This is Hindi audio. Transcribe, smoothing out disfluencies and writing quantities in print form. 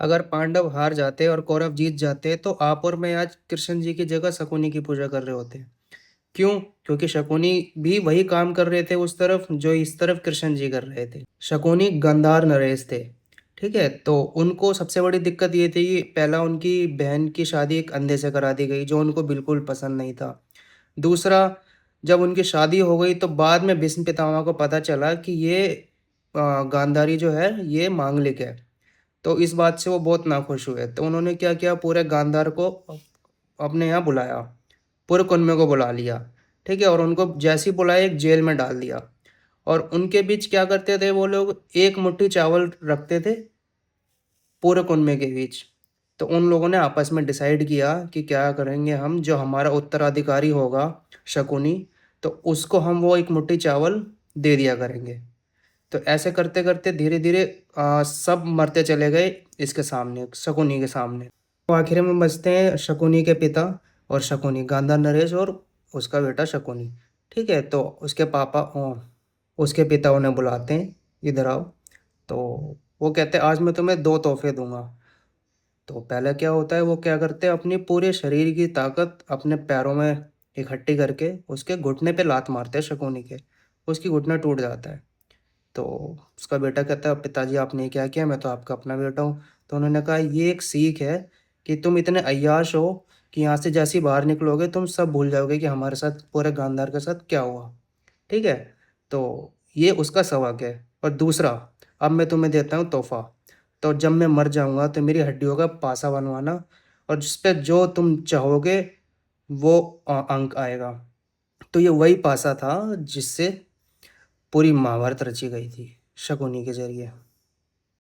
अगर पांडव हार जाते और कौरव जीत जाते तो आप और मैं आज कृष्ण जी की जगह शकुनी की पूजा कर रहे होते। क्यों? क्योंकि शकुनी भी वही काम कर रहे थे उस तरफ जो इस तरफ कृष्ण जी कर रहे थे। शकुनी गंधार नरेश थे। ठीक है, तो उनको सबसे बड़ी दिक्कत ये थी कि पहला उनकी बहन की शादी एक अंधे से करा दी गई जो उनको बिल्कुल पसंद नहीं था। दूसरा, जब उनकी शादी हो गई तो बाद में भीष्म पितामह को पता चला कि ये गांधारी जो है ये मांगलिक है। तो इस बात से वो बहुत नाखुश हुए, तो उन्होंने क्या किया, पूरे गांधार को अपने यहाँ बुलाया, पूरे कुनबे को बुला लिया। ठीक है, और उनको जैसे ही बुलाया एक जेल में डाल दिया। और उनके बीच क्या करते थे वो लोग, एक मुट्ठी चावल रखते थे पूरे कुनबे के बीच। तो उन लोगों ने आपस में डिसाइड किया कि क्या करेंगे हम, जो हमारा उत्तराधिकारी होगा शकुनी, तो उसको हम वो एक मुट्ठी चावल दे दिया करेंगे। तो ऐसे करते करते धीरे धीरे सब मरते चले गए इसके सामने, शकुनी के सामने। तो आखिर में बचते हैं शकुनी के पिता और शकुनी, गांधार नरेश और उसका बेटा शकुनी। ठीक है, तो उसके पापा उसके पिता उन्हें बुलाते हैं, इधर आओ। तो वो कहते हैं आज मैं तुम्हें दो तोहफे दूंगा। तो पहले क्या होता है, वो क्या करते हैं, अपनी पूरे शरीर की ताकत अपने पैरों में इकट्ठी करके उसके घुटने पे लात मारते हैं शकुनी के। उसकी घुटना टूट जाता है। तो उसका बेटा कहता है पिताजी आपने क्या किया, मैं तो आपका अपना बेटा हूँ। तो उन्होंने कहा ये एक सीख है कि तुम इतने अय्याश हो कि यहाँ से जैसे ही बाहर निकलोगे तुम सब भूल जाओगे कि हमारे साथ, पूरे गांधार के साथ क्या हुआ। ठीक है, तो ये उसका सबक है। और दूसरा, अब मैं तुम्हें देता हूँ तोहफा। तो जब मैं मर जाऊंगा तो मेरी हड्डियों का पासा बनवाना, और जिस पे जो तुम चाहोगे वो अंक आएगा। तो ये वही पासा था जिससे पूरी महाभारत रची गई थी, शकुनी के जरिए।